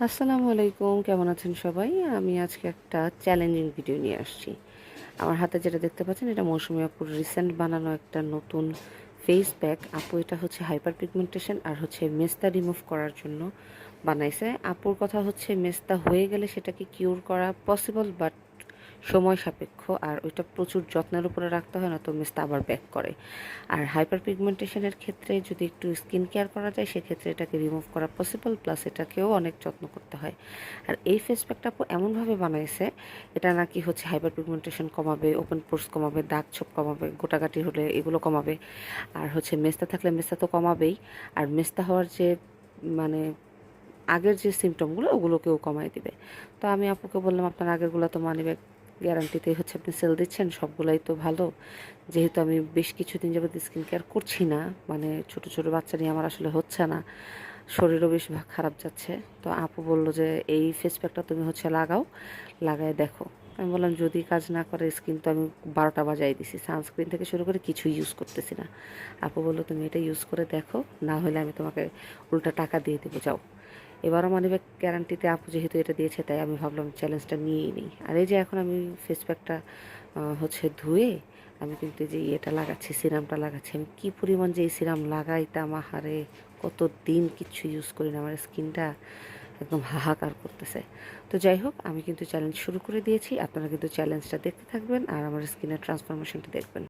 আসসালামু আলাইকুম, কেমন আছেন সবাই? আমি আজকে একটা চ্যালেঞ্জিং ভিডিও নিয়ে আসছি। আমার হাতে যেটা দেখতে পাচ্ছেন এটা মৌসুমী আপুর রিসেন্ট বানানো একটা নতুন ফেস প্যাক। আপু এটা হচ্ছে হাইপার পিগমেন্টেশন আর হচ্ছে মেস্তা রিমুভ করার জন্য বানাইছে। আপুর কথা হচ্ছে মেস্তা হয়ে গেলে সেটাকে কিউর করা পসিবল, বাট সময় সাপেক্ষ আর ওইটা প্রচুর যত্নের উপরে রাখতে হয়, না তো মেস্তা আবার ব্যাক করে। আর হাইপার পিগমেন্টেশনের ক্ষেত্রে যদি একটু স্কিন কেয়ার করা যায় সেক্ষেত্রে এটাকে রিমুভ করা পসিবল, প্লাস এটাকেও অনেক যত্ন করতে হয়। আর এই ফেস প্যাকটা আপু এমনভাবে বানাইছে, এটা নাকি হচ্ছে হাইপার পিগমেন্টেশন কমাবে, ওপেন পোর্স কমাবে, দাগ ছোপ কমাবে, গোটাগাটি হলে এগুলো কমাবে, আর হচ্ছে মেস্তা থাকলে মেস্তা তো কমাবেই, আর মেস্তা হওয়ার যে মানে আগের যে সিমটমগুলো ওগুলোকেও কমায় দিবে। তো আমি আপুকে বললাম, আপনার আগেরগুলো তো মানি ব্যাগ গ্যারান্টিতেই হচ্ছে আপনি সেল দিচ্ছেন, সবগুলাই তো ভালো। যেহেতু আমি বেশ কিছুদিন যাবত স্কিন কেয়ার করছি না, মানে ছোট ছোট বাচ্চা নিয়ে আমার আসলে হচ্ছে না, শরীরও বেশ খারাপ যাচ্ছে। তো আপু বলল যে এই ফেস প্যাকটা তুমি হচ্ছে লাগাও, লাগায় দেখো। আমি বললাম যদি কাজ না করে স্কিন তো আমি 12টা বাজাই দিছি, সানস্ক্রিন থেকে শুরু করে কিছুই ইউজ করতেছি না। আপু বললো তুমি এটা ইউজ করে দেখো, না হলে আমি তোমাকে উল্টা টাকা দিয়ে দেবো, যাও। এবারও মানিব্যাগ গ্যারান্টিতে আপু যেহেতু এটা দিয়েছে তাই আমি ভাবলাম চ্যালেঞ্জটা নিয়েই নিই। আর এই যে এখন আমি ফেস প্যাকটা হচ্ছে ধুয়ে আমি কিন্তু এই যে ইয়েটা লাগাচ্ছি, সিরামটা লাগাচ্ছি। আমি কী পরিমাণ যে এই সিরাম লাগাইতাম, আহারে কত দিন কিচ্ছু ইউজ করি না, আমার স্কিনটা একদম হাহাকার করতেছে। তো যাই হোক, আমি কিন্তু চ্যালেঞ্জ শুরু করে দিয়েছি, আপনারা কিন্তু চ্যালেঞ্জটা দেখতে থাকবেন আর আমার স্কিনের ট্রান্সফরমেশনটা দেখবেন।